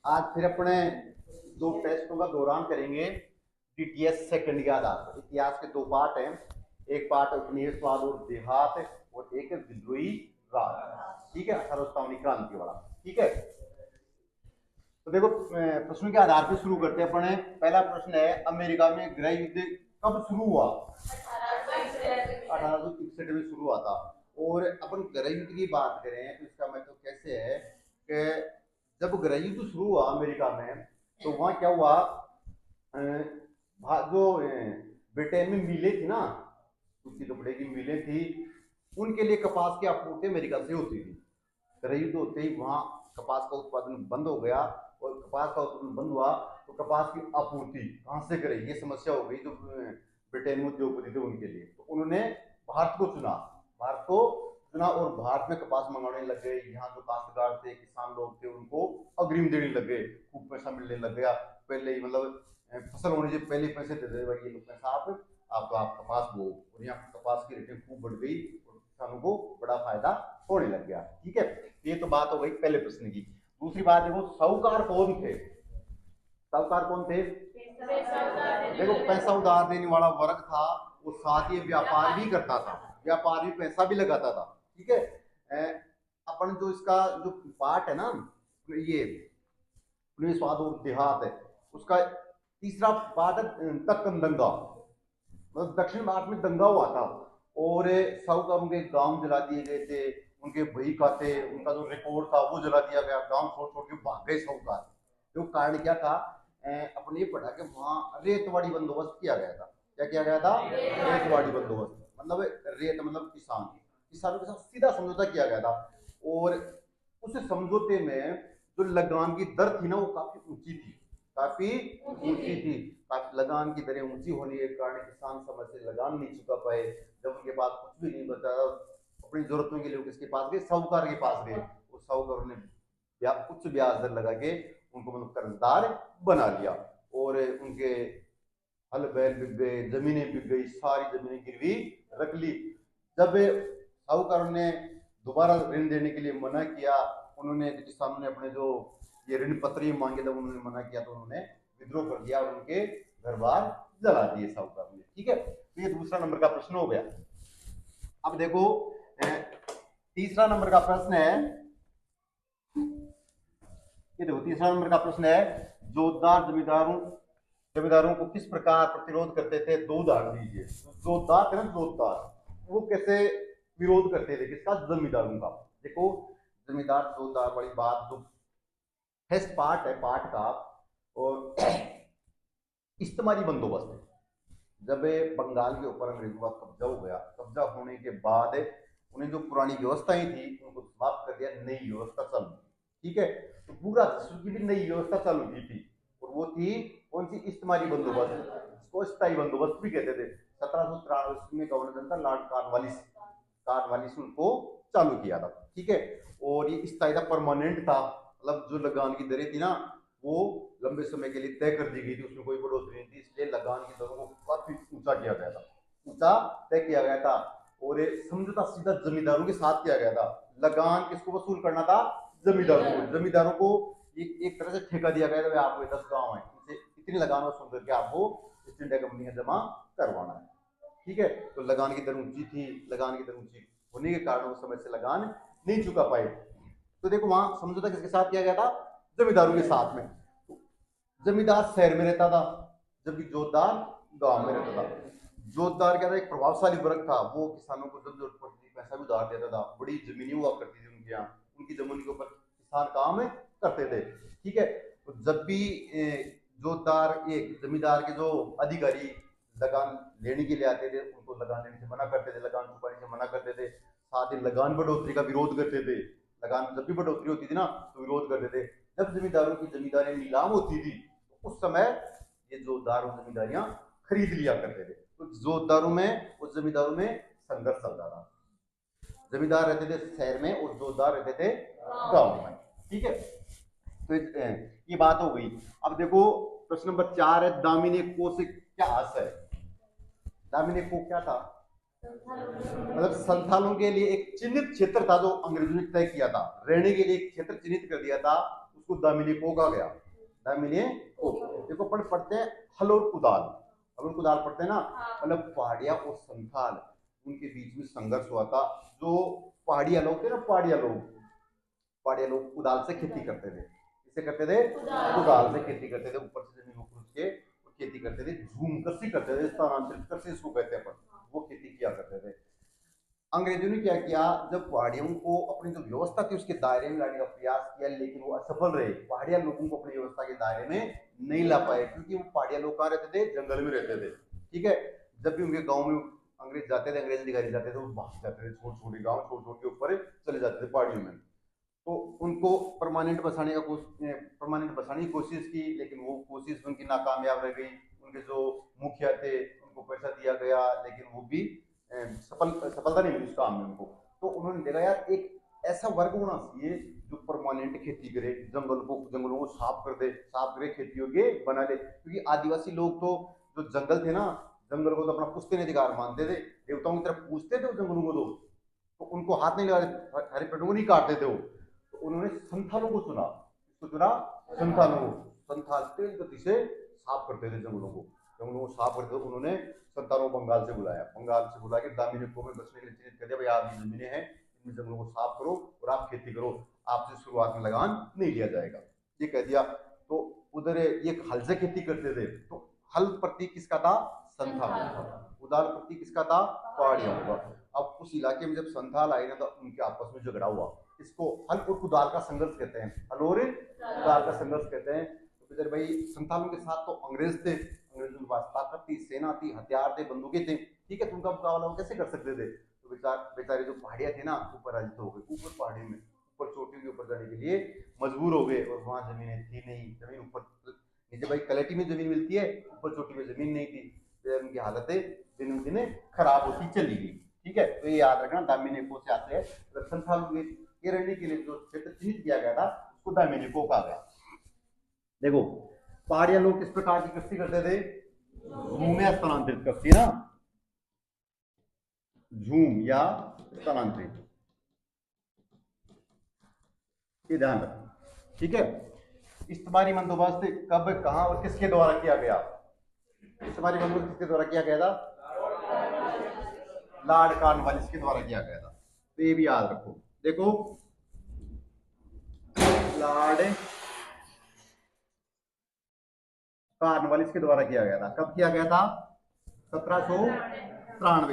आज फिर अपने दो टेस्टों का दौरान करेंगे डीटीएस सेकंड के आधार पर। इतिहास के दो पार्ट हैं, एक पार्ट उपनिवेशवाद और देहात और एक है विद्रोही राज। ठीक है, 1857 क्रांति वाला। ठीक है, तो देखो प्रश्न के आधार पर शुरू करते हैं अपने। पहला प्रश्न है, अमेरिका में गृह युद्ध कब शुरू हुआ? 1861 में शुरू हुआ था। और अपन गृह युद्ध की बात करें तो इसका मतलब कैसे है कि जब गृह युद्ध शुरू हुआ अमेरिका में, तो वहां क्या हुआ, जो ब्रिटेन में मिलें थी ना, सूती कपड़े की मिलें थी, उनके लिए कपास की आपूर्ति अमेरिका से होती थी। गृह युद्ध होते ही वहां कपास का उत्पादन बंद हो गया, और कपास का उत्पादन बंद हुआ तो कपास की आपूर्ति कहां से करें, ये समस्या हो गई जो ब्रिटेन में उद्योगपति थे उनके लिए। तो उन्होंने भारत को चुना, भारत को चुना और भारत में कपास मंगाने लग गए। यहाँ जो काश्तकार थे, किसान लोग थे, उनको अग्रिम देने लग गए, खूब पैसा मिलने लग गया। पहले ही मतलब फसल होने से पहले पैसे दे दे भाई, ये पैसा आपका आप कपास बो, और यहाँ कपास की रेटें खूब बढ़ गई और किसानों को बड़ा फायदा होने लग गया। ठीक है, ये तो बात हो गई पहले प्रश्न की। दूसरी बात देखो, साहूकार कौन थे? साहूकार कौन थे? देखो, पैसा उधार देने वाला वर्ग था, वो साथ ही व्यापार भी करता था, व्यापार भी पैसा भी लगाता था। ठीक है, अपन जो इसका जो पार्ट है ना, ये पुलिस स्वाद और देहात है, उसका तीसरा पार्ट है दक्कन दंगा। मतलब दक्षिण भारत में दंगा हुआ था और साहूकारों के गांव जला दिए गए थे, उनके बही खाते, उनका जो रिकॉर्ड था वो जला दिया गया, गांव छोड़ छोड़ के भाग गए साहूकार। तो कारण क्या था, अपने ये पढ़ा कि वहां रेतवाड़ी बंदोबस्त किया गया था। क्या किया गया था? रेतवाड़ी बंदोबस्त। मतलब रेत मतलब किसान, किसानों के साथ सीधा समझौता किया गया था। और उस समझौते में जो लगान की दर थी ना, वो काफी ऊंची थी, काफी ऊंची थी। लगान की दरें ऊंची होने के कारण किसान समय से लगान नहीं चुका पाए। जब उनके पास कुछ भी नहीं बचा, अपनी जरूरतों के लिए किसके पास गए? साहूकार के पास गए। उस साहूकार ने उच्च ब्याज दर लगा के उनको मतलब कर्जदार बना लिया, और उनके हल बैल बिक गए, जमीनें बिक गई, सारी जमीनें गिरवी रख ली। जब साहूकारों ने दोबारा ऋण देने के लिए मना किया, उन्होंने किसानों ने अपने जो ये ऋण पत्र मांगे, जब उन्होंने मना किया तो उन्होंने विद्रोह कर दिया और उनके घर बार जला दिए साहूकार ने। ठीक है, तो ये दूसरा नंबर का प्रश्न हो गया। अब देखो तीसरा नंबर का प्रश्न है, ये देखो तीसरा नंबर का प्रश्न है, जोतदार जमींदारों को किस प्रकार प्रतिरोध करते थे? दो उदाहरण दीजिए। जोतदार थे ना, जोतदार, वो कैसे विरोध करते थे? किसका? जमींदारों का। देखो, जमींदार जोतदार वाली बात जो फर्स्ट पार्ट है पार्ट का, और इस्तेमारी बंदोबस्त है। जब बंगाल के ऊपर अंग्रेजों का कब्जा हो गया, कब्जा होने के बाद उन्हें जो पुरानी व्यवस्थाएं थी उनको समाप्त कर दिया, नई व्यवस्था चालू की। ठीक है, तो पूरा विश्व की भी नई व्यवस्था चालू की थी, और वो थी कौन सी? इस्तेमारी बंदोबस्त, जिसको स्थायी बंदोबस्त भी कहते थे। 1793 में governor general Lord Cornwallis Cornwallis उनको चालू किया था। ठीक है, और ये स्थायी था, परमानेंट था। मतलब जो लगान की दरें थी ना, वो लंबे समय के लिए तय कर दी गई थी, उसमें कोई बढ़ोतरी नहीं थी, इसलिए लगान की दरों को काफी ऊंचा किया गया था, ऊंचा तय किया गया था। और समझौता सीधा जमींदारों के साथ किया गया था। लगान किसको वसूल करना था? जमींदारों को। जमींदारों को एक तरह से ठेका दिया गया था, आपको 10 गांव है, इनसे इतनी लगान वसूल करके आपको ईस्ट इंडिया कंपनी का जमा करवाना है। ठीक है, तो लगान की दर ऊंची थी, लगान की दर ऊंची होने के कारण वो समय से लगान नहीं चुका पाए। तो देखो, वहां समझौता किसके साथ किया गया था? जमींदारों के साथ में। तो जमींदार शहर में रहता था, जबकि जोतदार गांव में रहता था। जोतदार क्या था? एक प्रभावशाली वर्ग था, वो किसानों को जब जरूरत पड़ती थी पैसा भी उधार देता था, बड़ी जमीनें हुआ करती थी उनके यहाँ, उनकी जमीन के ऊपर किसान काम करते थे। ठीक है, तो जब भी जोतदार ये जमींदार के जो अधिकारी लगान लेने के लिए आते थे, उनको लगान लेने से मना करते थे, लगान चुकाने से मना करते थे, साथ ही लगान बढ़ोतरी का विरोध करते थे। लगान जब भी बढ़ोतरी होती थी ना, तो विरोध करते थे। जब जमींदारों की जमींदारियां नीलाम होती थी, तो उस समय ये जोतदार जमींदारियां खरीद लिया करते थे। तो जोतदारों में और जमींदारों में संघर्ष चलता था। जमींदार रहते थे शहर में और जोतदार रहते थे गांव में। ठीक है, तो ये बात हो गई। अब देखो प्रश्न नंबर 4 है, दामिनी को से क्या आशय है? दामिनी को क्या था? मतलब संथालों के लिए एक चिन्हित क्षेत्र था जो अंग्रेजों ने तय किया था, रहने के लिए एक क्षेत्र चिन्हित कर दिया था, उसको दामिनी को कहा गया, दामिनी को। देखो पढ़ते हैं हल और कुदाल, हल और कुदाल पढ़ते हैं ना, मतलब पहाड़िया और संथाल उनके बीच में संघर्ष हुआ था। जो पहाड़िया लोग थे ना, पहाड़िया लोग कुदाल से खेती करते थे। किससे करते थे? कुदाल से खेती करते थे, ऊपर से जमीन को के खेती करते थे, झूम कृषि करते थे, स्थानांतरित कृषि इसको कहते हैं अपन, वो खेती किया करते थे। अंग्रेजों ने क्या किया, जब पहाड़ियों को अपनी जो व्यवस्था थी उसके दायरे में लाने का प्रयास किया, लेकिन वो असफल रहे। पहाड़िया लोगों को अपनी व्यवस्था के दायरे में नहीं ला पाए, क्योंकि वो पहाड़िया लोग कहाँ रहते थे? जंगल में रहते थे। ठीक है, जब भी उनके गांव में अंग्रेज जाते थे, अंग्रेज अधिकारी जाते थे, वो भाग जाते थे, छोटे छोटे गाँव छोटे छोटे ऊपर चले जाते थे पहाड़ियों में। तो उनको परमानेंट बसाने की कोशिश की, लेकिन वो कोशिश उनकी नाकामयाब रह गई। उनके जो मुखिया थे उनको पैसा दिया गया, लेकिन वो भी सफलता नहीं मिली उस काम में उनको। तो उन्होंने देखा यार एक ऐसा वर्ग होना चाहिए जो परमानेंट खेती करे, जंगलों को साफ कर दे, साफ करे, खेती योग्य बना ले। क्योंकि आदिवासी लोग तो जो जंगल थे ना, जंगल को तो अपना पुश्तैनी अधिकार मानते थे, देवताओं की तरफ पूछते थे उस जंगलों को, तो उनको हाथ नहीं लगाते, हरे पेड़ों को नहीं काटते थे वो। तो उन्होंने संथालों को चुना, किसको चुना? संथालों को। संथाल तेज गति से साफ करते थे जंगलों को साफ करते थे। उन्होंने संथालों को बंगाल से बुलाया, बंगाल से बुला के दामिनी को में बचने के लिए चिन्हित कर दिया, भाई आप ये जमीनें हैं, इन जंगलों को साफ करो और आप खेती करो, आपसे शुरुआत में लगान नहीं लिया जाएगा, ये कह दिया। तो उधर ये हल से खेती करते थे, तो हल प्रतीक किसका था? संथाल का। उदार प्रतीक किसका था? पहाड़ियों का। अब उस इलाके में जब संथाल आए ना, तो उनके आपस में झगड़ा हुआ। इसको हल और कुदाल का संघर्ष कहते हैं, हल और कुदाल का संघर्ष कहते हैं। तो फिर भाई संथालों के साथ तो अंग्रेज थे, अंग्रेजों के पास ताकत थी, सेना थी, हथियार थे, बंदूकें थी, ठीक है, तो उनका मुकाबला वो कैसे कर सकते थे? तो बेचारे जो पहाड़ियां थी ना, ऊपर पराजित हो गए, ऊपर पहाड़ी में ऊपर चोटियों के ऊपर जाने के लिए मजबूर हो गए, और वहां जमीनें थी नहीं, जमीन ऊपर नीचे भाई कलेटी में जमीन मिलती है, ऊपर चोटी में जमीन नहीं थी, फिर उनकी हालतें दिन दिन खराब होती चली गई। ठीक है, तो ये याद रखना, दामिनी को से आते हैं। संथाल ये रहने के लिए जो क्षेत्र चिन्हित किया गया था उसको दामिनी को कहा गया। देखो पहाड़िया लोग किस प्रकार की कृषि करते थे? झूम या स्थानांतरित कृषि ना, झूम या स्थानांतरित, ये ध्यान रखना। ठीक है, इस्तमारी बंदोबस्त कब, कहां और किसके द्वारा किया गया? इस्तमारी बंदोबस्त किसके द्वारा किया गया था? लॉर्ड कॉर्नवालिस के द्वारा किया गया था, तो ये भी याद रखो। देखो लॉर्ड कॉर्नवालिस के द्वारा किया गया था, कब किया गया था? 1793